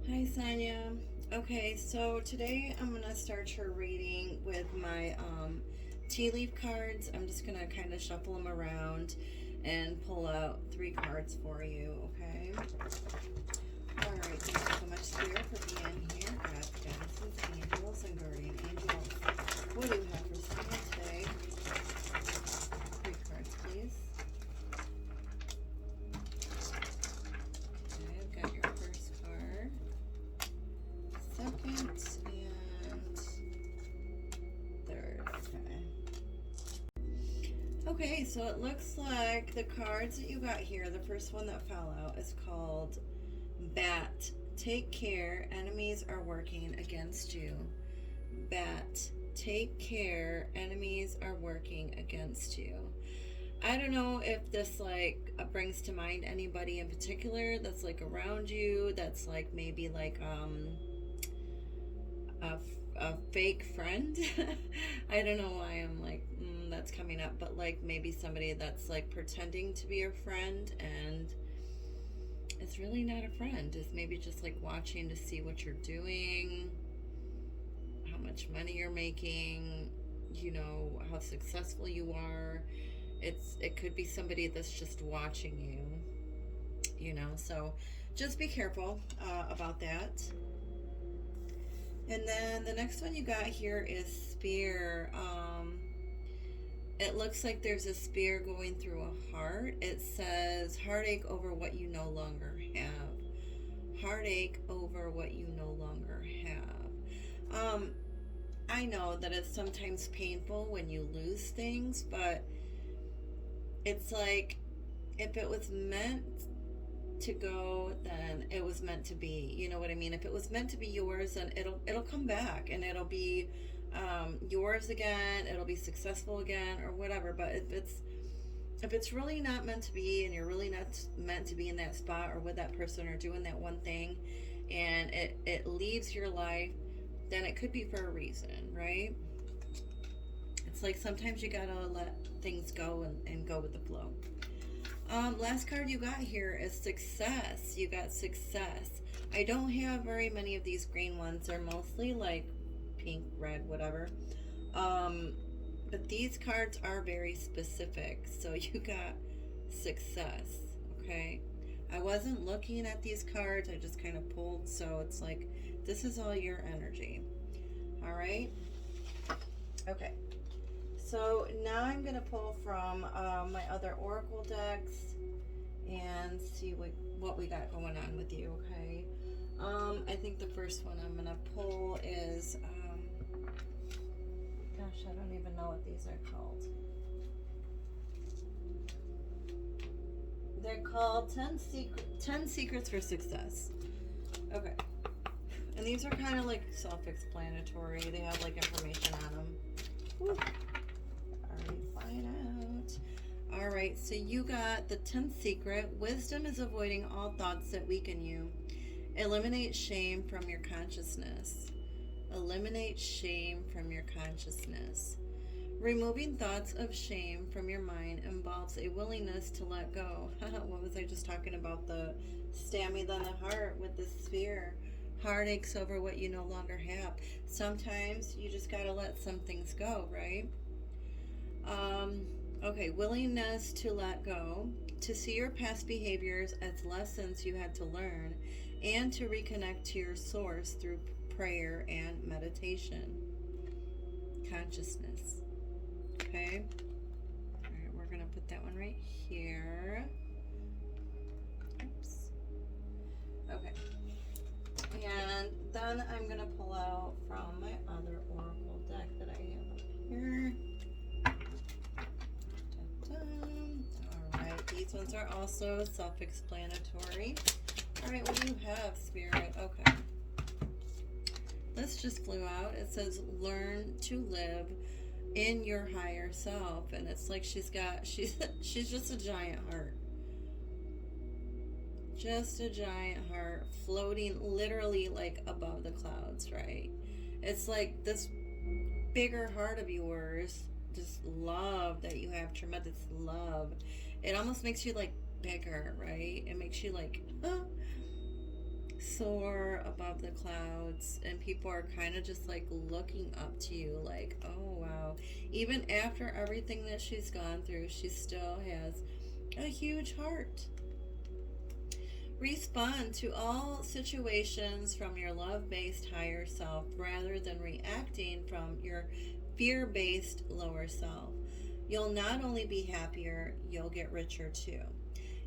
Hi, Sonyah. Okay, so today I'm going to start your reading with my tea leaf cards. I'm just going to kind of shuffle them around and pull out 3 cards for you, okay? All right, thank you so much, Spirit, for being here. God, guidances, angels, and guardian angels. What do you have for Sonyah today? 3 cards, please. Okay, I've got your first card, second, and third. Okay, so it looks like the cards that you got here, the first one that fell out is called Bat. Take care, enemies are working against you. Bat. Take care, enemies are working against you. I don't know if this brings to mind anybody in particular that's like around you, that's like maybe like a fake friend. I don't know why I'm like that's coming up, but like maybe somebody that's like pretending to be a friend and it's really not a friend. It's maybe just like watching to see what you're doing, how much money you're making, you know, how successful you are. It could be somebody that's just watching you know, so just be careful about that. And then the next one you got here is spear. It looks like there's a spear going through a heart. It says heartache over what you no longer have. Heartache over what you no longer have. I know that it's sometimes painful when you lose things, but it's like if it was meant to go, then it was meant to be. You know what I mean? If it was meant to be yours, then it'll come back and it'll be yours again. It'll be successful again or whatever. But if it's really not meant to be, and you're really not meant to be in that spot or with that person or doing that one thing, and it leaves your life, then it could be for a reason, right? It's like sometimes you gotta let things go and go with the flow. Last card you got here is success. You got success. I don't have very many of these green ones. They're mostly like pink, red, whatever. But these cards are very specific. So you got success, okay? I wasn't looking at these cards. I just kind of pulled. So it's like, this is all your energy. All right? Okay. So now I'm going to pull from my other oracle decks and see what we got going on with you, okay? I think the first one I'm going to pull is, gosh, I don't even know what these are called. They're called 10 Secrets for Success. Okay. And these are kind of like self-explanatory. They have like information on them. Woo. Find out. All right, so you got the 10th secret. Wisdom is avoiding all thoughts that weaken you. Eliminate shame from your consciousness. Eliminate shame from your consciousness. Removing thoughts of shame from your mind involves a willingness to let go. What was I just talking about? The stamina on the heart with the sphere. Heartaches over what you no longer have. Sometimes you just got to let some things go, right? Okay, willingness to let go, to see your past behaviors as lessons you had to learn, and to reconnect to your source through prayer and meditation. Consciousness. Okay? Alright, we're going to put that one right here. Oops. Okay. And then I'm going to pull out from my other oracle deck that I have up here. Alright, these ones are also self-explanatory. Alright, what do you have, Spirit? Okay. This just flew out. It says, learn to live in your higher self. And it's like she's just a giant heart. Just a giant heart floating literally like above the clouds, right? It's like this bigger heart of yours, just love that you have, tremendous love. It almost makes you like bigger, right? It makes you like soar above the clouds, and people are kind of just like looking up to you like, oh wow, even after everything that she's gone through, she still has a huge heart. Respond to all situations from your love-based higher self rather than reacting from your fear-based lower self. You'll not only be happier, you'll get richer too.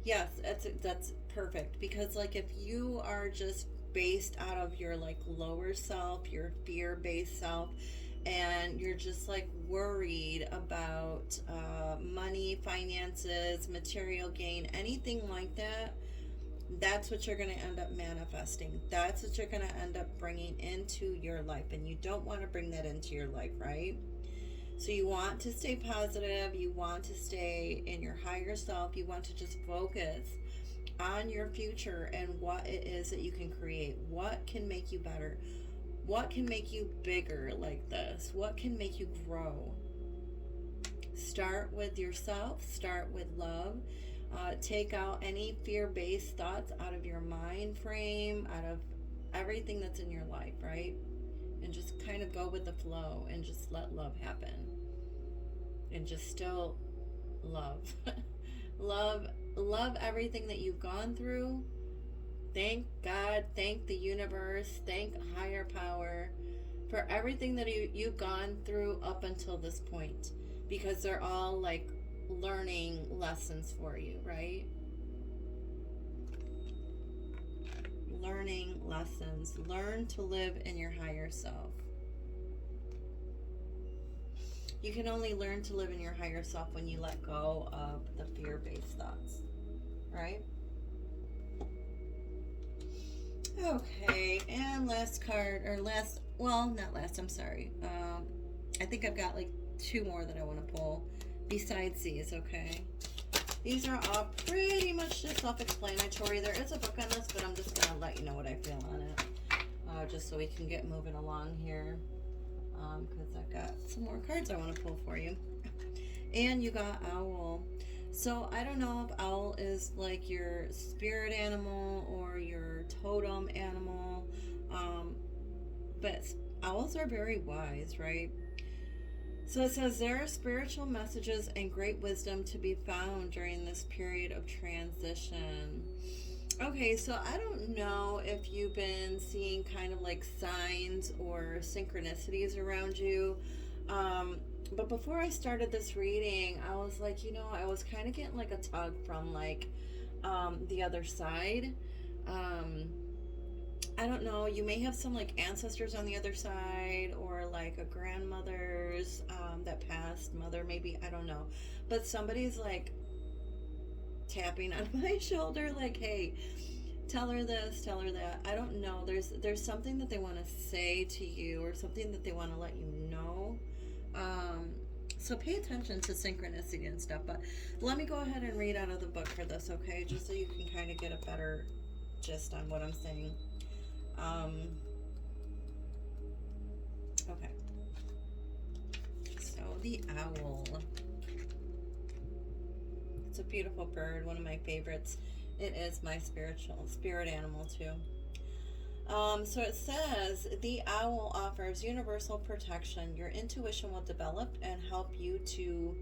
Yes, that's perfect, because like if you are just based out of your like lower self, your fear-based self, and you're just like worried about money, finances, material gain, anything like that, that's what you're going to end up manifesting. That's what you're going to end up bringing into your life. And you don't want to bring that into your life, right? So you want to stay positive. You want to stay in your higher self. You want to just focus on your future and what it is that you can create. What can make you better? What can make you bigger like this? What can make you grow? Start with yourself. Start with love. Take out any fear-based thoughts out of your mind frame, out of everything that's in your life, right? And just kind of go with the flow and just let love happen. And just still love. love everything that you've gone through. Thank God, thank the universe, thank higher power for everything that you've gone through up until this point. Because they're all like learning lessons for you, right? Learning lessons. Learn to live in your higher self. You can only learn to live in your higher self when you let go of the fear-based thoughts, right? Okay, and last card, or last, well, not last, I'm sorry. I think I've got like 2 more that I want to pull besides these, okay? These are all pretty much just self-explanatory. There is a book on this, but I'm just going to let you know what I feel on it. Just so we can get moving along here. Because I've got some more cards I want to pull for you. And you got Owl. So I don't know if Owl is like your spirit animal or your totem animal. But owls are very wise, right? So it says there are spiritual messages and great wisdom to be found during this period of transition. Okay, so I don't know if you've been seeing kind of like signs or synchronicities around you. But before I started this reading, I was like, I was kind of getting like a tug from like the other side. I don't know, you may have some like ancestors on the other side, or like a grandmother's that passed, mother maybe, I don't know. But somebody's like tapping on my shoulder like, hey, tell her this, tell her that. I don't know. There's something that they want to say to you, or something that they want to let you know. So pay attention to synchronicity and stuff. But let me go ahead and read out of the book for this, okay? Just so you can kind of get a better gist on what I'm saying. Okay. So the owl. It's a beautiful bird, one of my favorites. It is my spirit animal too. So it says, the owl offers universal protection. Your intuition will develop and help you to,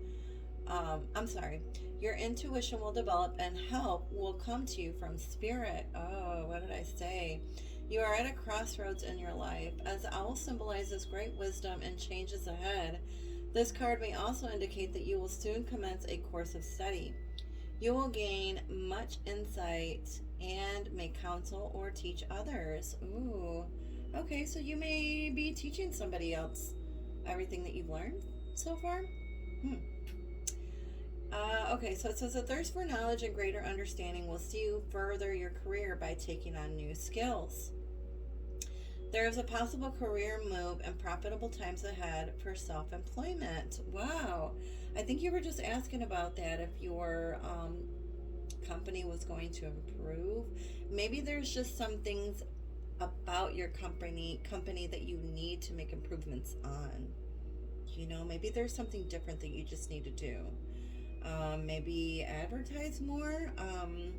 your intuition will develop and help will come to you from spirit. Oh, what did I say? You are at a crossroads in your life. As the owl symbolizes great wisdom and changes ahead, this card may also indicate that you will soon commence a course of study. You will gain much insight and may counsel or teach others. Ooh, okay, so you may be teaching somebody else everything that you've learned so far. Okay, so it says a thirst for knowledge and greater understanding will see you further your career by taking on new skills. There is a possible career move and profitable times ahead for self-employment. Wow. I think you were just asking about that, if your company was going to improve. Maybe there's just some things about your company that you need to make improvements on. Maybe there's something different that you just need to do. Maybe advertise more. I'm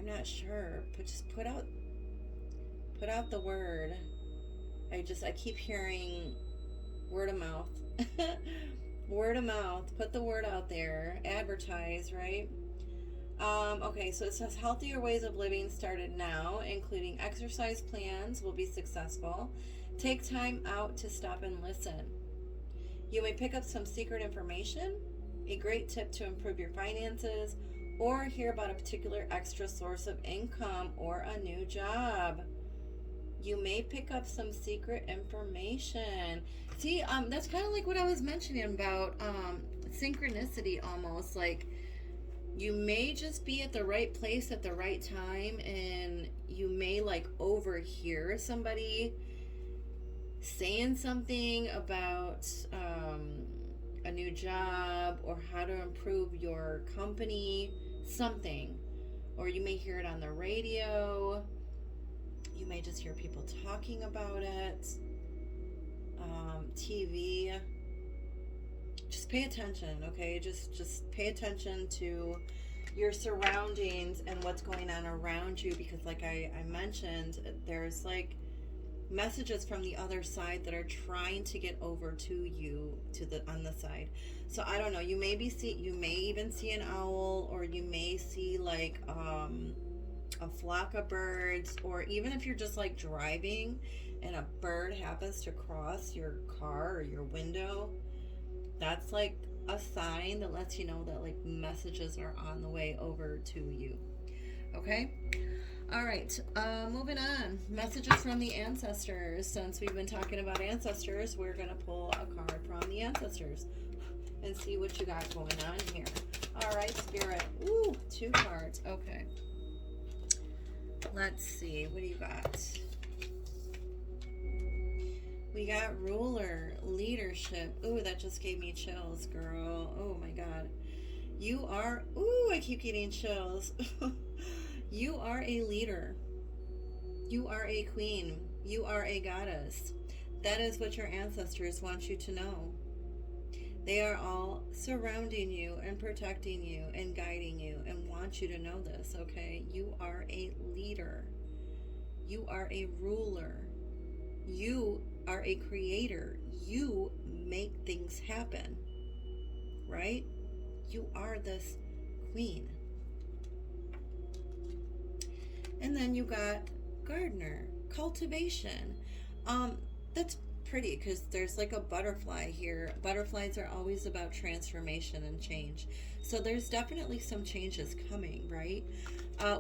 not sure, but just put out Put out the word. I keep hearing word of mouth. Word of mouth. Put the word out there. Advertise, right? Okay, so it says healthier ways of living started now, including exercise plans will be successful. Take time out to stop and listen. You may pick up some secret information, a great tip to improve your finances, or hear about a particular extra source of income or a new job. You may pick up some secret information. See, that's kind of like what I was mentioning about synchronicity almost. Like, you may just be at the right place at the right time, and you may like overhear somebody saying something about a new job or how to improve your company, something. Or you may hear it on the radio. You may just hear people talking about it. TV. Just pay attention, okay? Just pay attention to your surroundings and what's going on around you, because like I mentioned, there's like messages from the other side that are trying to get over to you on the side. So I don't know, you may even see an owl, or you may see like a flock of birds, or even if you're just like driving and a bird happens to cross your car or your window, that's like a sign that lets you know that like messages are on the way over to you. Okay? All right, moving on. Messages from the ancestors. Since we've been talking about ancestors, we're going to pull a card from the ancestors and see what you got going on here. All right, Spirit. Ooh, 2 cards. Okay. Let's see. What do you got? We got ruler, leadership. Ooh, that just gave me chills, girl. Oh my God. You are, ooh, I keep getting chills. You are a leader. You are a queen. You are a goddess. That is what your ancestors want you to know. They are all surrounding you and protecting you and guiding you and want you to know this, okay? You are a leader. You are a ruler. You are a creator. You make things happen, right? You are this queen. And then you got gardener, cultivation. That's pretty because there's like a butterfly here. Butterflies are always about transformation and change. So there's definitely some changes coming, right?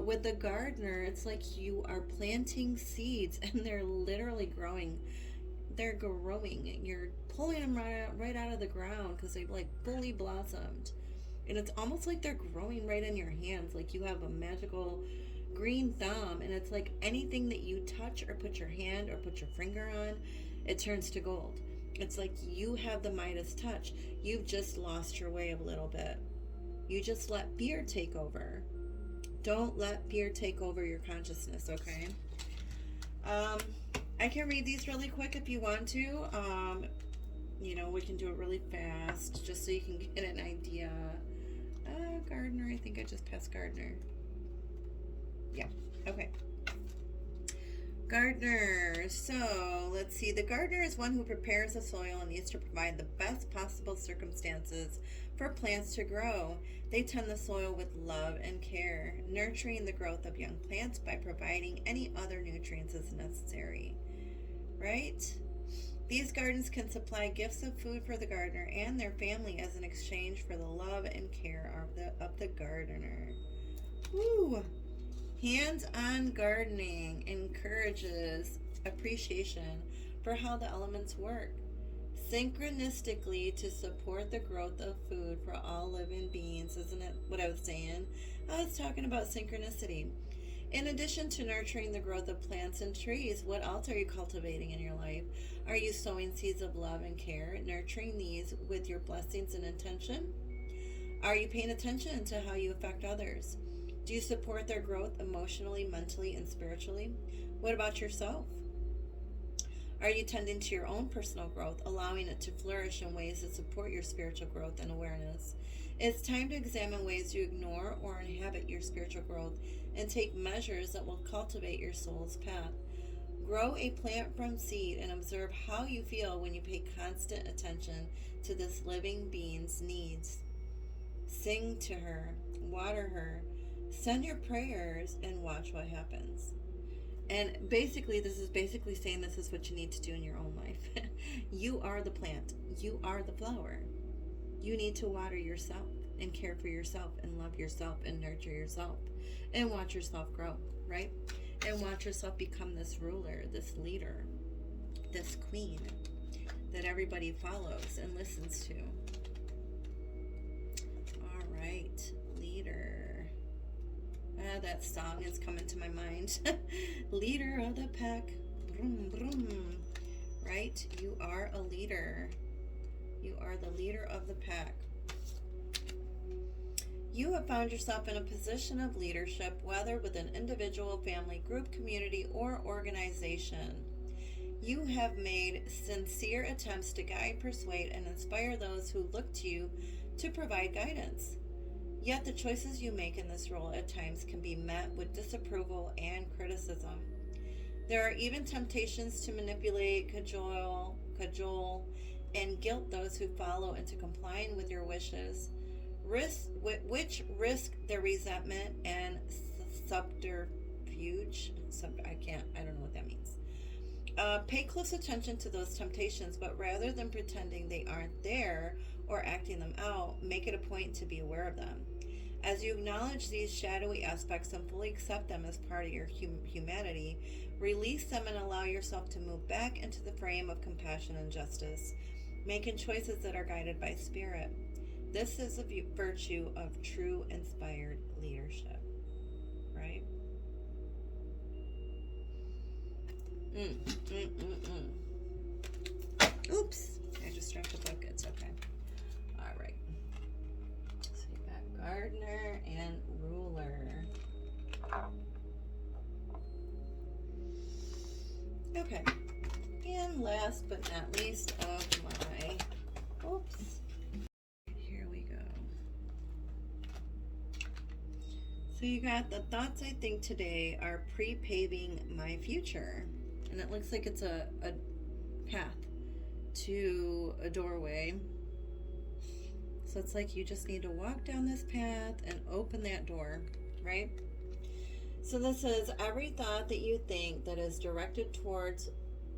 With the gardener, it's like you are planting seeds and they're literally growing. They're growing. You're pulling them right out of the ground because they've like fully blossomed. And it's almost like they're growing right in your hands. Like you have a magical green thumb, and it's like anything that you touch or put your hand or put your finger on, it turns to gold. It's like you have the Midas touch. You've just lost your way a little bit. You just let fear take over. Don't let fear take over your consciousness, okay? I can read these really quick if you want to. We can do it really fast just so you can get an idea. Gardener, I think I just passed gardener. Yeah, okay. Gardener. So, let's see. The gardener is one who prepares the soil and needs to provide the best possible circumstances for plants to grow. They tend the soil with love and care, nurturing the growth of young plants by providing any other nutrients as necessary. Right? These gardens can supply gifts of food for the gardener and their family as an exchange for the love and care of the gardener. Woo! Hands-on gardening encourages appreciation for how the elements work, synchronistically to support the growth of food for all living beings. Isn't it what I was saying? I was talking about synchronicity. In addition to nurturing the growth of plants and trees, what else are you cultivating in your life? Are you sowing seeds of love and care, nurturing these with your blessings and intention? Are you paying attention to how you affect others? Do you support their growth emotionally, mentally, and spiritually? What about yourself? Are you tending to your own personal growth, allowing it to flourish in ways that support your spiritual growth and awareness? It's time to examine ways you ignore or inhibit your spiritual growth and take measures that will cultivate your soul's path. Grow a plant from seed and observe how you feel when you pay constant attention to this living being's needs. Sing to her, water her, send your prayers, and watch what happens. And basically, this is basically saying this is what you need to do in your own life. You are the plant. You are the flower. You need to water yourself and care for yourself and love yourself and nurture yourself and watch yourself grow, right? And watch yourself become this ruler, this leader, this queen that everybody follows and listens to. All right, leader. That song is coming to my mind. Leader of the pack. Vroom, vroom. Right? You are a leader. You are the leader of the pack. You have found yourself in a position of leadership, whether with an individual, family, group, community, or organization. You have made sincere attempts to guide, persuade, and inspire those who look to you to provide guidance. Yet the choices you make in this role at times can be met with disapproval and criticism. There are even temptations to manipulate, cajole, and guilt those who follow into complying with your wishes, which risk their resentment and subterfuge. I don't know what that means. Pay close attention to those temptations, but rather than pretending they aren't there or acting them out, make it a point to be aware of them. As you acknowledge these shadowy aspects and fully accept them as part of your humanity, release them and allow yourself to move back into the frame of compassion and justice, making choices that are guided by spirit. This is a virtue of true inspired leadership, right? Oops, I just dropped the book. It's okay. All right. So you got gardener and ruler. Okay. And last but not least of my, oops. Here we go. So you got the thoughts I think today are pre-paving my future. And it looks like it's a path to a doorway. So it's like you just need to walk down this path and open that door, right? So this is every thought that you think that is directed towards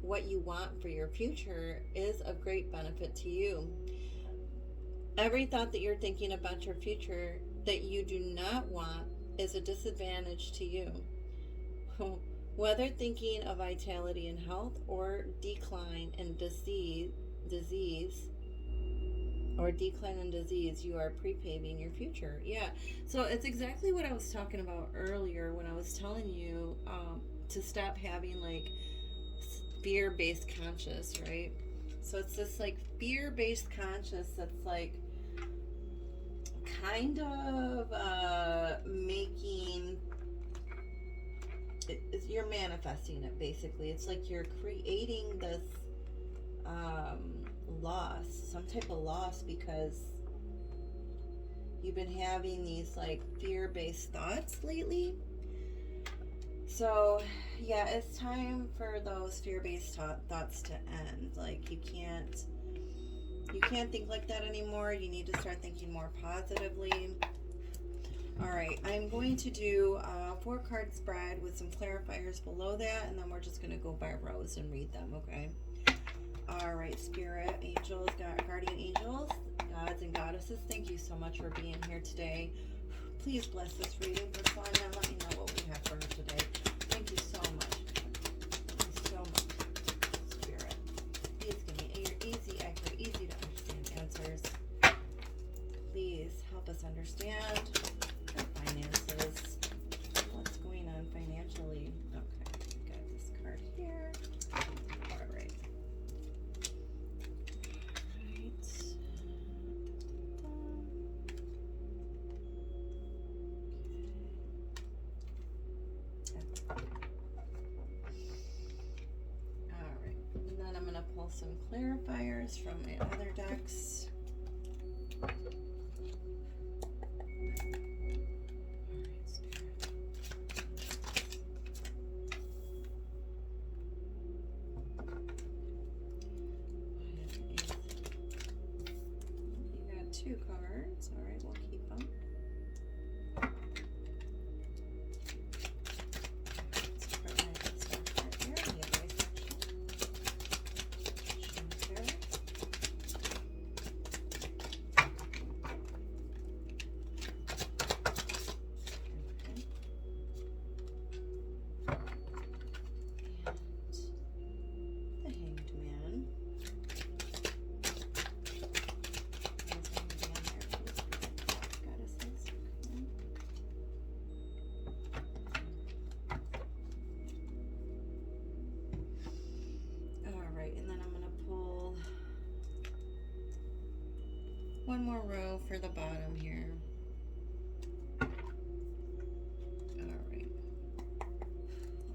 what you want for your future is of great benefit to you. Every thought that you're thinking about your future that you do not want is a disadvantage to you. Whether thinking of vitality and health or decline in disease, you are pre-paving your future. Yeah, so it's exactly what I was talking about earlier when I was telling you to stop having like fear-based conscious, right? So it's this like fear-based conscious that's like kind of making you're manifesting it basically. It's like you're creating this loss, some type of loss, because you've been having these like fear-based thoughts lately. So yeah, it's time for those fear-based thoughts to end. Like you can't think like that anymore. You need to start thinking more positively. All right, I'm going to do a 4-card spread with some clarifiers below that, and then we're just going to go by rows and read them, okay? All right, Spirit, Angels, Guardian Angels, Gods and Goddesses, thank you so much for being here today. Please bless this reading for Sonyah and let me know what we have for her today. Thank you so much. Thank you so much, Spirit. Please give me your easy, accurate, easy to understand answers. Please help us understand finances. What's going on financially? Okay, we got this card here. All right. All right. And then I'm going to pull some clarifiers from my other decks. 2 cards. All right, we'll keep them. One more row for the bottom here. Alright.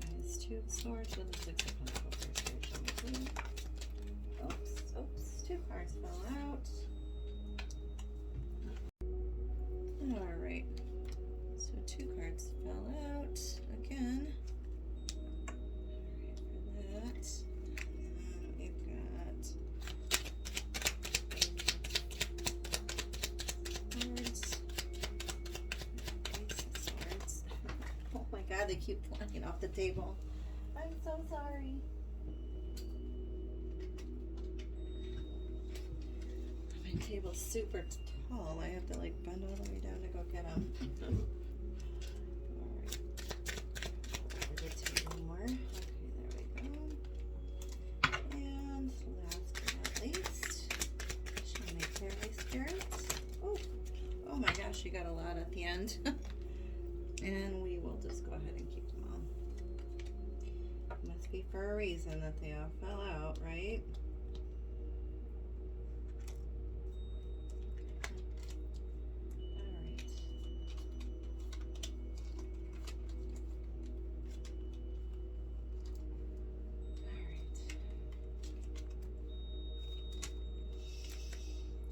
There's 2 of Swords with a 6 of Pentacles right here. Show me please. Oops, 2 cards fell out. Alright. So 2 cards fell out again. Alright, for that. They keep flying off the table. I'm so sorry. My table's super tall. I have to like bend all the way down to go get them. Alright. Over the table more. Okay, there we go. And last but not least, show me Fairy Spirits. Oh my gosh, you got a lot at the end. And we will just go ahead and keep them all. Must be for a reason that they all fell out, right? Alright.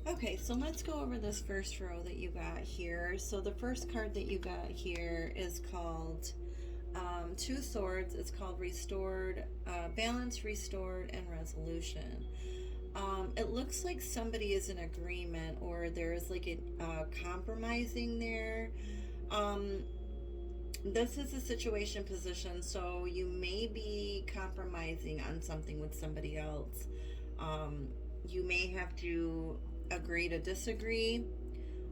Okay, so let's go over this first row that you got here. So the first card that you got here is called 2 Swords. It's called Restored, Balance, Restored, and Resolution. It looks like somebody is in agreement, or there's like a compromising there. This is a situation position, so you may be compromising on something with somebody else. You may have to agree to disagree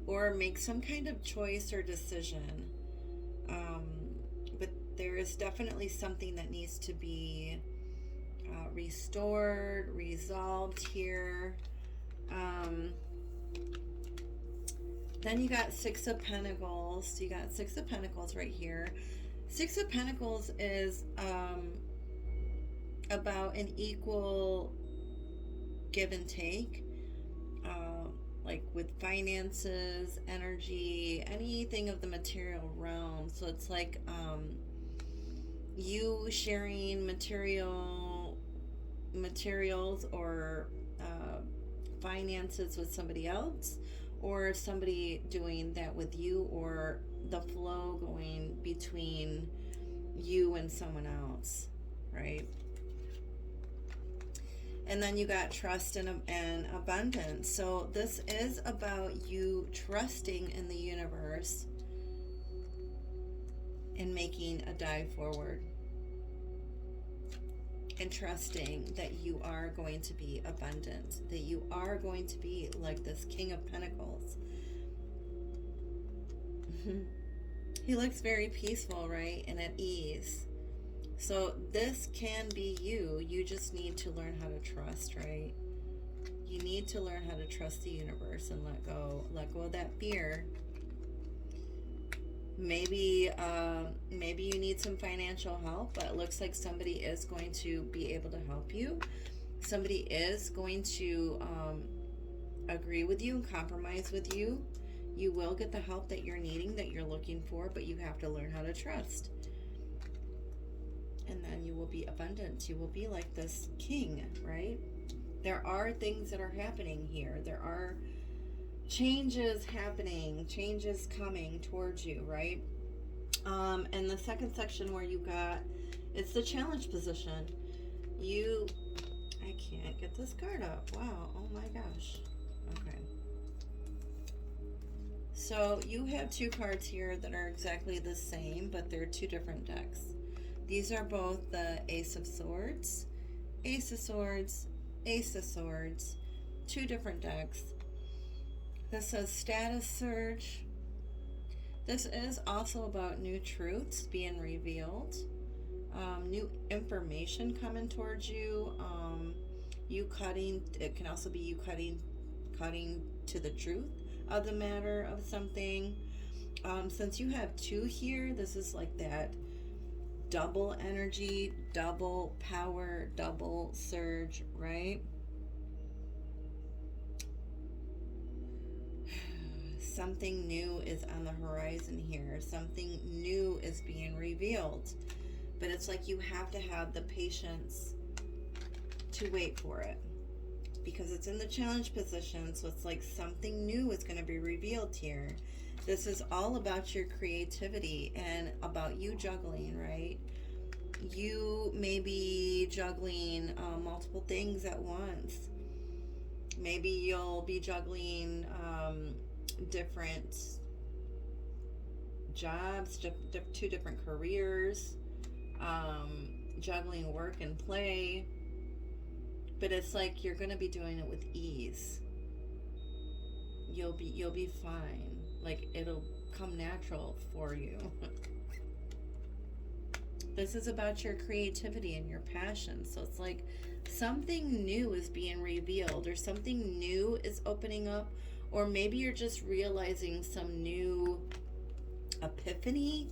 or make some kind of choice or decision, but there is definitely something that needs to be restored, resolved here. Then you got 6 of Pentacles. You got 6 of Pentacles right here. 6 of Pentacles is about an equal give and take. Like with finances, energy, anything of the material realm. So it's like you sharing materials or finances with somebody else, or somebody doing that with you, or the flow going between you and someone else, right? And then you got trust and abundance. So this is about you trusting in the universe and making a dive forward. And trusting that you are going to be abundant. That you are going to be like this King of Pentacles. He looks very peaceful, right? And at ease. So this can be you. You just need to learn how to trust, right? You need to learn how to trust the universe and let go of that fear. Maybe you need some financial help, but it looks like somebody is going to be able to help you. Somebody is going to agree with you and compromise with you. You will get the help that you're needing, that you're looking for, but you have to learn how to trust. And then you will be abundant. You will be like this king, right? There are things that are happening here. There are changes happening, changes coming towards you, right? And the second section where you got, it's the challenge position. I can't get this card up. Wow. Oh my gosh. Okay. So you have two cards here that are exactly the same, but they're two different decks. These are both the Ace of Swords, Ace of Swords, Ace of Swords, two different decks. This says Status Surge. This is also about new truths being revealed, new information coming towards you, you cutting, it can also be you cutting to the truth of the matter of something. Since you have two here, this is like that double energy, double power, double surge, right? Something new is on the horizon here. Something new is being revealed. But it's like you have to have the patience to wait for it, because it's in the challenge position. So it's like something new is going to be revealed here. This is all about your creativity and about you juggling, right? You may be juggling multiple things at once. Maybe you'll be juggling different jobs, two different careers, juggling work and play. But it's like you're going to be doing it with ease. You'll be fine. Like, it'll come natural for you. This is about your creativity and your passion. So it's like something new is being revealed, or something new is opening up, or maybe you're just realizing some new epiphany,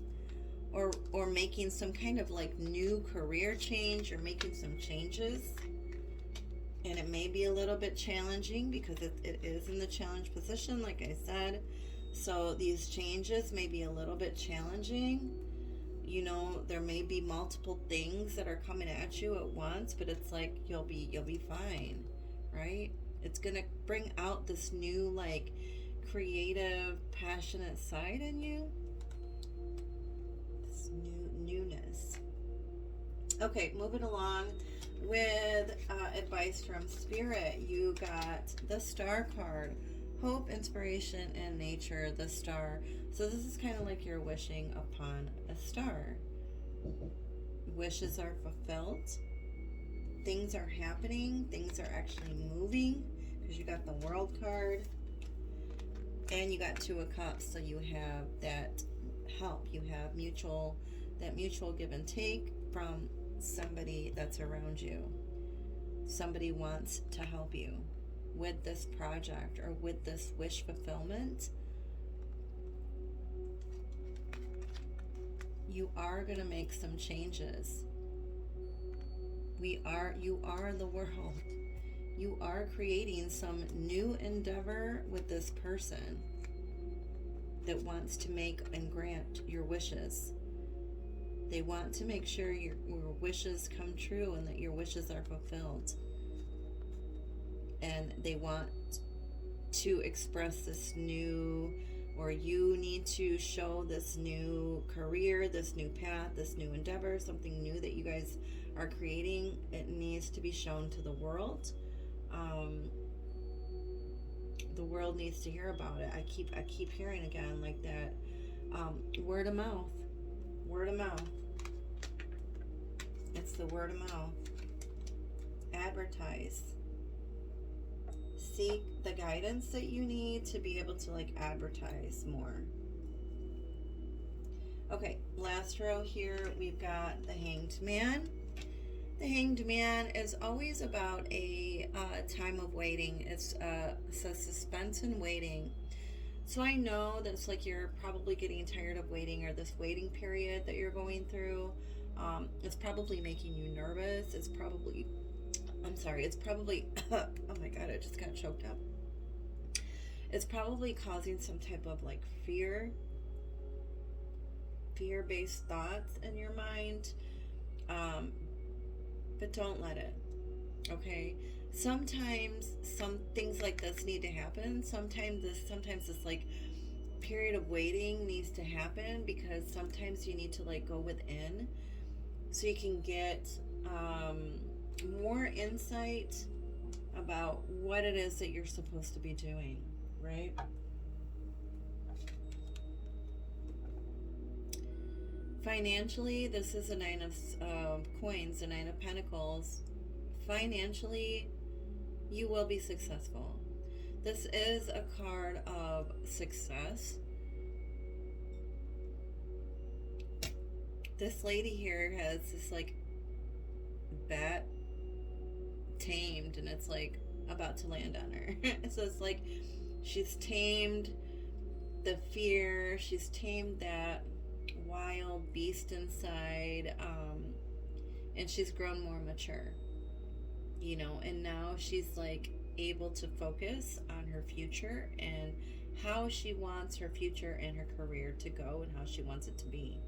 or making some kind of like new career change, or making some changes. And it may be a little bit challenging because it is in the challenge position, like I said. So these changes may be a little bit challenging. You know, there may be multiple things that are coming at you at once, but it's like you'll be fine, right? It's gonna bring out this new, like, creative, passionate side in you. This newness. Okay, moving along with advice from Spirit. You got the Star card. Hope, inspiration, and nature, the star. So this is kind of like you're wishing upon a star. Wishes are fulfilled. Things are happening. Things are actually moving, because you got the World card. And you got Two of Cups, so you have that help. You have that mutual give and take from somebody that's around you. Somebody wants to help you with this project or with this wish fulfillment. You are going to make some changes. You are the world. You are creating some new endeavor with this person that wants to make and grant your wishes. They want to make sure your wishes come true and that your wishes are fulfilled. And they want to express this new, or you need to show this new career, this new path, this new endeavor, something new that you guys are creating. It needs to be shown to the world. The world needs to hear about it. I keep hearing again like that. Word of mouth. Word of mouth. It's the word of mouth. Advertise. Seek the guidance that you need to be able to, like, advertise more. Okay, last row here, we've got the Hanged Man. The Hanged Man is always about a time of waiting. It says suspense and waiting. So I know that it's like you're probably getting tired of waiting, or this waiting period that you're going through. It's probably making you nervous. It's probably, oh my God, I just got choked up. It's probably causing some type of like fear-based thoughts in your mind. But don't let it, okay? Sometimes some things like this need to happen. Sometimes this like period of waiting needs to happen, because sometimes you need to like go within so you can get more insight about what it is that you're supposed to be doing, right? Financially, this is a nine of coins, a nine of pentacles. Financially, you will be successful. This is a card of success. This lady here has this like bat tamed, and it's like about to land on her. So it's like she's tamed the fear, she's tamed that wild beast inside, and she's grown more mature, you know, and now she's like able to focus on her future and how she wants her future and her career to go and how she wants it to be.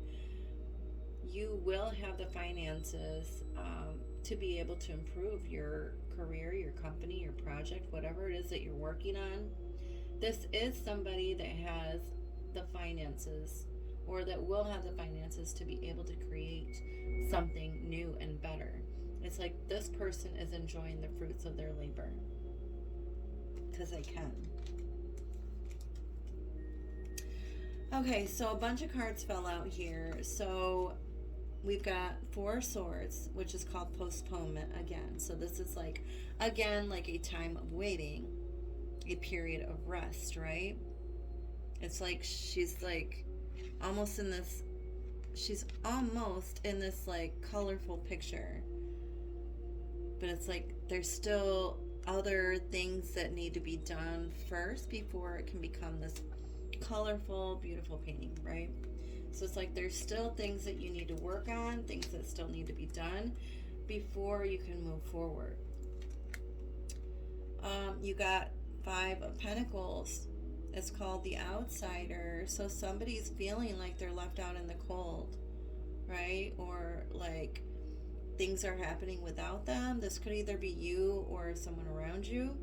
You will have the finances to be able to improve your career, your company, your project, whatever it is that you're working on. This is somebody that has the finances, or that will have the finances to be able to create something new and better. It's like this person is enjoying the fruits of their labor because they can. Okay, so a bunch of cards fell out here. So we've got Four Swords, which is called postponement again. So this is like, again, like a time of waiting, a period of rest, right? It's like she's like almost in this, she's almost in this like colorful picture. But it's like there's still other things that need to be done first before it can become this colorful, beautiful painting, right? So it's like there's still things that you need to work on, things that still need to be done before you can move forward. You got Five of Pentacles. It's called the outsider. So somebody's feeling like they're left out in the cold, right? Or like things are happening without them. This could either be you or someone around you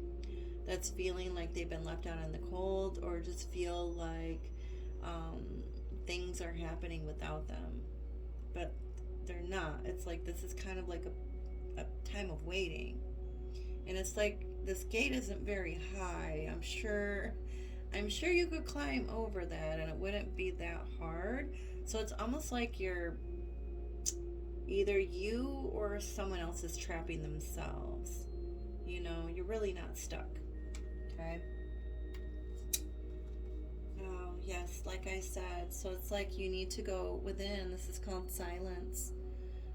that's feeling like they've been left out in the cold, or just feel like things are happening without them, but they're not. It's like this is kind of like a time of waiting, and it's like this gate isn't very high. I'm sure you could climb over that and it wouldn't be that hard. So it's almost like you're either you or someone else is trapping themselves. You know, you're really not stuck. Okay. Yes, like I said, so it's like you need to go within. This is called silence.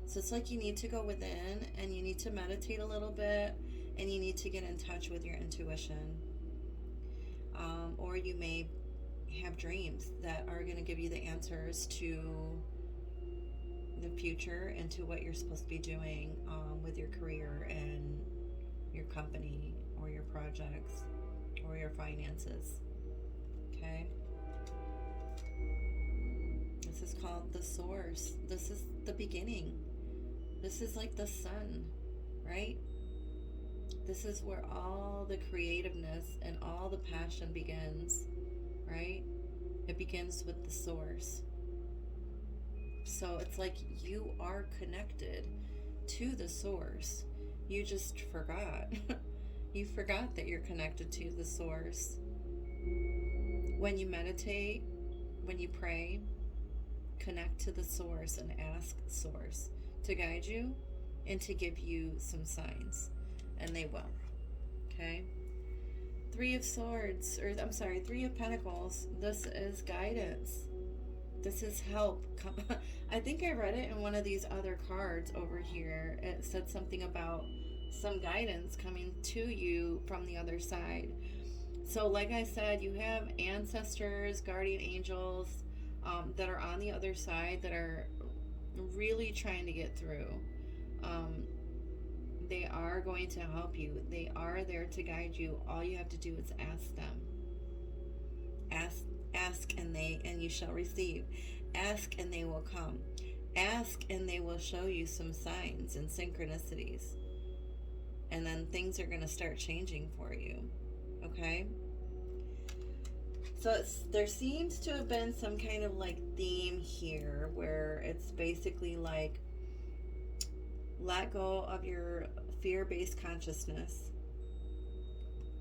So it's like you need to go within and you need to meditate a little bit, and you need to get in touch with your intuition. Or you may have dreams that are going to give you the answers to the future and to what you're supposed to be doing with your career and your company or your projects or your finances. Okay? This is called the source. This is the beginning. This is like the sun, right? This is where all the creativeness and all the passion begins, right? It begins with the source. So it's like you are connected to the source. You just forgot. You forgot that you're connected to the source. When you meditate, when you pray, connect to the source and ask the source to guide you and to give you some signs. And they will. Okay? Three of Pentacles. This is guidance. This is help. I think I read it in one of these other cards over here. It said something about some guidance coming to you from the other side. So like I said, you have ancestors, guardian angels that are on the other side that are really trying to get through. They are going to help you. They are there to guide you. All you have to do is ask them. Ask and you shall receive. Ask and they will come. Ask and they will show you some signs and synchronicities. And then things are going to start changing for you. Okay? So there seems to have been some kind of like theme here where it's basically like let go of your fear-based consciousness.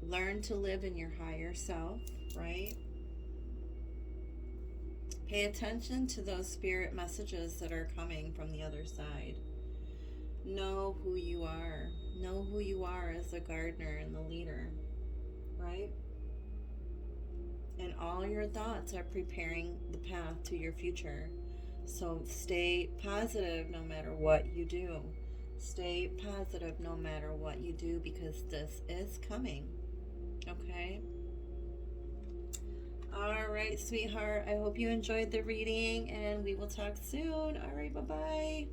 Learn to live in your higher self, right? Pay attention to those spirit messages that are coming from the other side. Know who you are. Know who you are as the gardener and the leader, right? And all your thoughts are preparing the path to your future. So stay positive no matter what you do. Stay positive no matter what you do, because this is coming. Okay? All right, sweetheart. I hope you enjoyed the reading, and we will talk soon. All right, bye bye.